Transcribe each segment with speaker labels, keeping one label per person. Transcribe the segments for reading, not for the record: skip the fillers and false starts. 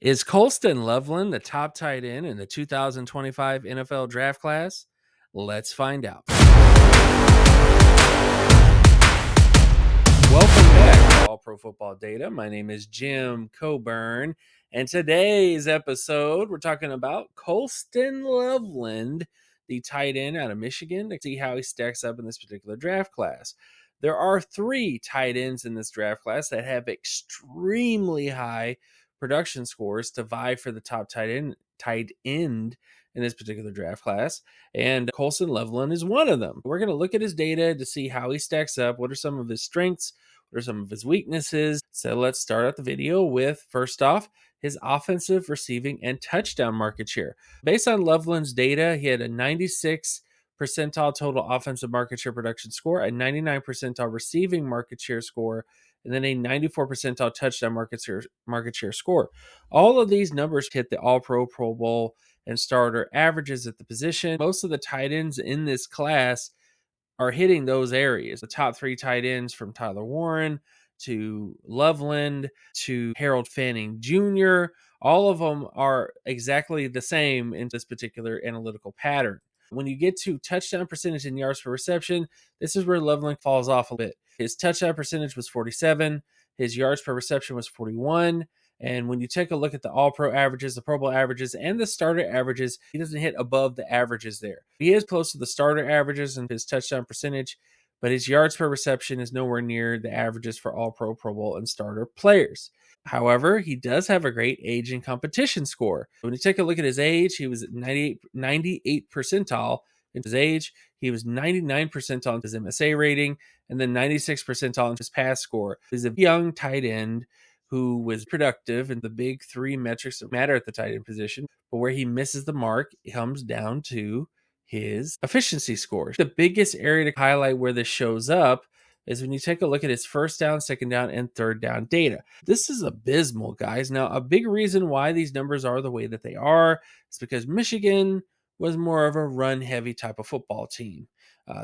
Speaker 1: Is Colston Loveland the top tight end in the 2025 NFL draft class? Let's find out. Welcome back to All Pro Football Data. My name is Jim Cobern, and today's episode, we're talking about Colston Loveland, the tight end out of Michigan, to see how he stacks up in this particular draft class. There are 3 tight ends in this draft class that have extremely high production scores to vie for the top tight end in this particular draft class, and Colston Loveland is one of them. We're going to look at his data to see how he stacks up, what are some of his strengths, what are some of his weaknesses. So let's start out the video with, first off, his offensive, receiving, and touchdown market share. Based on Loveland's data, he had a 96 percentile total offensive market share production score, a 99 percentile receiving market share score, and then a 94 percentile touchdown market share score. All of these numbers hit the All-Pro, Pro Bowl, and starter averages at the position. Most of the tight ends in this class are hitting those areas. The top 3 tight ends, from Tyler Warren to Loveland to Harold Fanning Jr., all of them are exactly the same in this particular analytical pattern. When you get to touchdown percentage and yards per reception, this is where Loveland falls off a bit. His touchdown percentage was 47. His yards per reception was 41. And when you take a look at the All-Pro averages, the Pro Bowl averages, and the starter averages, he doesn't hit above the averages there. He is close to the starter averages in his touchdown percentage, but his yards per reception is nowhere near the averages for All-Pro, Pro Bowl, and starter players. However, he does have a great age and competition score. When you take a look at his age, he was at 98 percentile in his age. He was 99 percentile in his MSA rating, and then 96 percentile in his pass score. He's a young tight end who was productive in the big 3 metrics that matter at the tight end position, but where he misses the mark comes down to his efficiency scores. The biggest area to highlight where this shows up is when you take a look at his first down, second down, and third down data. This is abysmal, guys. Now, a big reason why these numbers are the way that they are is because Michigan was more of a run-heavy type of football team.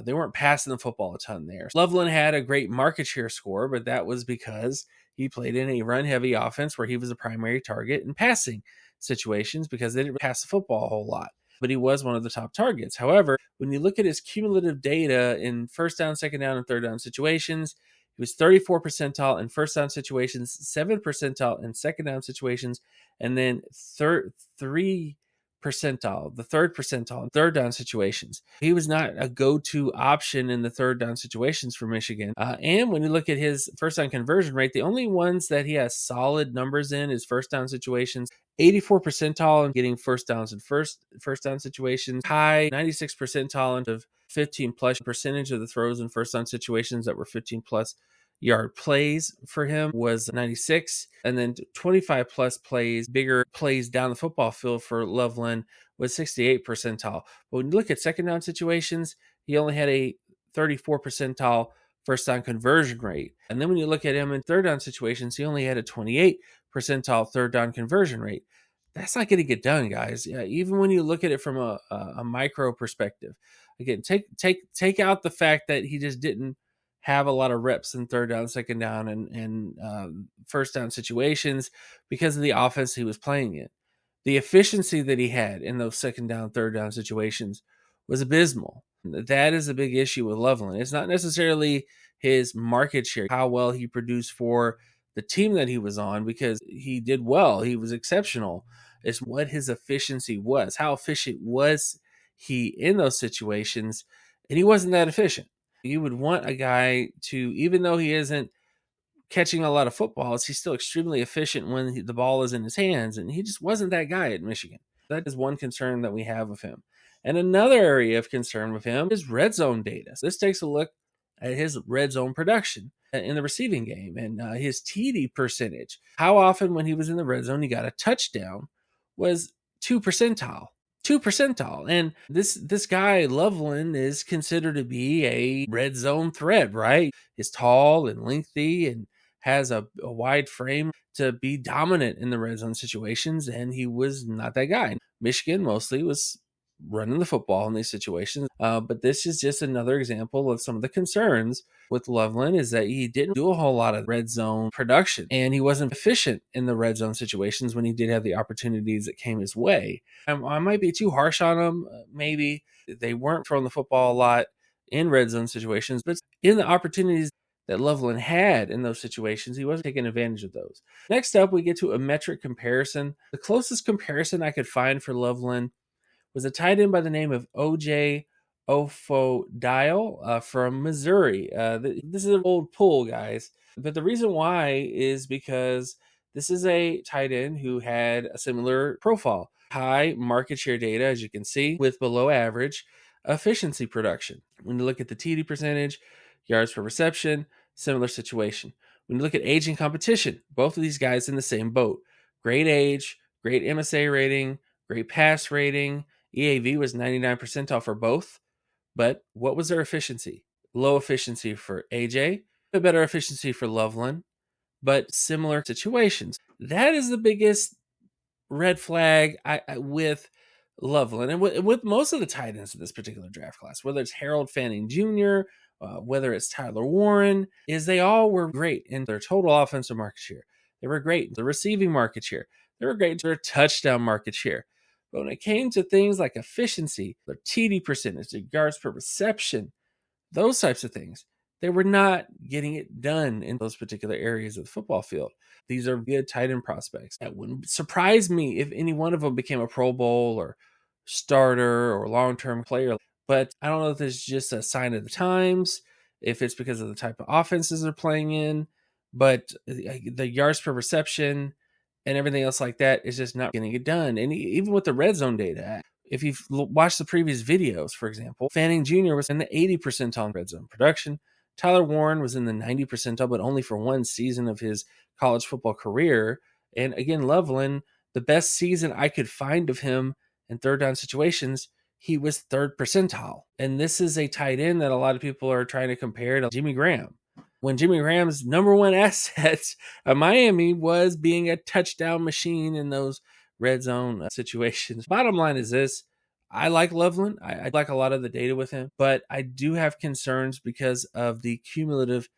Speaker 1: They weren't passing the football a ton there. Loveland had a great market share score, but that was because he played in a run-heavy offense where he was a primary target in passing situations because they didn't pass the football a whole lot. But he was one of the top targets. However, when you look at his cumulative data in first down, second down, and third down situations, he was 34 percentile in first down situations, 7 percentile in second down situations, and then 3 percentile, the third percentile in third down situations. He was not a go-to option in the third down situations for Michigan. And when you look at his first down conversion rate, the only ones that he has solid numbers in is first down situations. 84 percentile in getting first downs in first down situations, high 96 percentile of 15 plus percentage of the throws in first down situations that were 15 plus yard plays for him was 96, and then 25 plus plays, bigger plays down the football field for Loveland was 68 percentile. But when you look at second down situations, he only had a 34 percentile first down conversion rate. And then when you look at him in third down situations, he only had a 28 percentile third down conversion rate. That's not going to get done, guys. Even when you look at it from a micro perspective. Again, take out the fact that he just didn't have a lot of reps in third down, second down, and first down situations because of the offense he was playing in. The efficiency that he had in those second down, third down situations was abysmal. That is a big issue with Loveland. It's not necessarily his market share, how well he produced for the team that he was on, because he did well. He was exceptional. It's what his efficiency was. How efficient was he in those situations? And he wasn't that efficient. You would want a guy to, even though he isn't catching a lot of footballs, he's still extremely efficient when the ball is in his hands, and he just wasn't that guy at Michigan. That is one concern that we have of him. And another area of concern with him is red zone data. So this takes a look at his red zone production in the receiving game and his TD percentage. How often when he was in the red zone he got a touchdown was 2 percentile. 2 percentile. And this guy, Loveland, is considered to be a red zone threat, right? He's tall and lengthy and has a wide frame to be dominant in the red zone situations, and he was not that guy. Michigan mostly was running the football in these situations. But this is just another example of some of the concerns with Loveland is that he didn't do a whole lot of red zone production, and he wasn't efficient in the red zone situations when he did have the opportunities that came his way. I might be too harsh on him. Maybe they weren't throwing the football a lot in red zone situations, but in the opportunities that Loveland had in those situations, he wasn't taking advantage of those. Next up, we get to a metric comparison. The closest comparison I could find for Loveland was a tight end by the name of O.J. Ofodial from Missouri. This is an old pool, guys. But the reason why is because this is a tight end who had a similar profile. High market share data, as you can see, with below average efficiency production. When you look at the TD percentage, yards per reception, similar situation. When you look at age and competition, both of these guys in the same boat. Great age, great MSA rating, great pass rating. EAV was 99 percentile for both. But what was their efficiency? Low efficiency for AJ, a better efficiency for Loveland, but similar situations. That is the biggest red flag with Loveland and with most of the tight ends in this particular draft class, whether it's Harold Fanning Jr., whether it's Tyler Warren, is they all were great in their total offensive market share. They were great in the receiving market share. They were great in their touchdown market share. But when it came to things like efficiency, their TD percentage, their yards per reception, those types of things, they were not getting it done in those particular areas of the football field. These are good tight end prospects. That wouldn't surprise me if any one of them became a Pro Bowl or starter or long-term player. But I don't know if it's just a sign of the times, if it's because of the type of offenses they're playing in. But the yards per reception and everything else like that is just not getting it done. And even with the red zone data, if you've watched the previous videos, for example, Fanning Jr. was in the 80 percentile in red zone production. Tyler Warren was in the 90 percentile, but only for one season of his college football career. And again, Loveland, the best season I could find of him in third down situations, he was third percentile. And this is a tight end that a lot of people are trying to compare to Jimmy Graham. When Jimmy Graham's number one asset at Miami was being a touchdown machine in those red zone situations. Bottom line is this. I like Loveland. I like a lot of the data with him, but I do have concerns because of the cumulative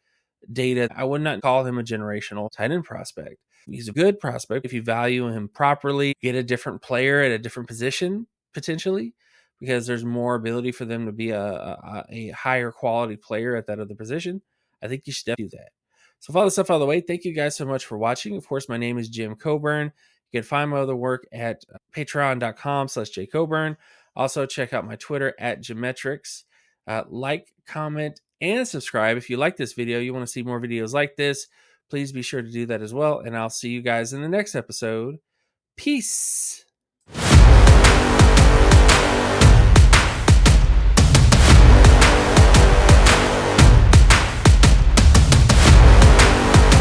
Speaker 1: data. I would not call him a generational tight end prospect. He's a good prospect if you value him properly, get a different player at a different position potentially, because there's more ability for them to be a higher quality player at that other position. I think you should definitely do that. So with all this stuff out of the way, thank you guys so much for watching. Of course, my name is Jim Cobern. You can find my other work at patreon.com/jcoburn. Also, check out my Twitter at Geometrics. Like, comment, and subscribe. If you like this video, you want to see more videos like this, please be sure to do that as well. And I'll see you guys in the next episode. Peace.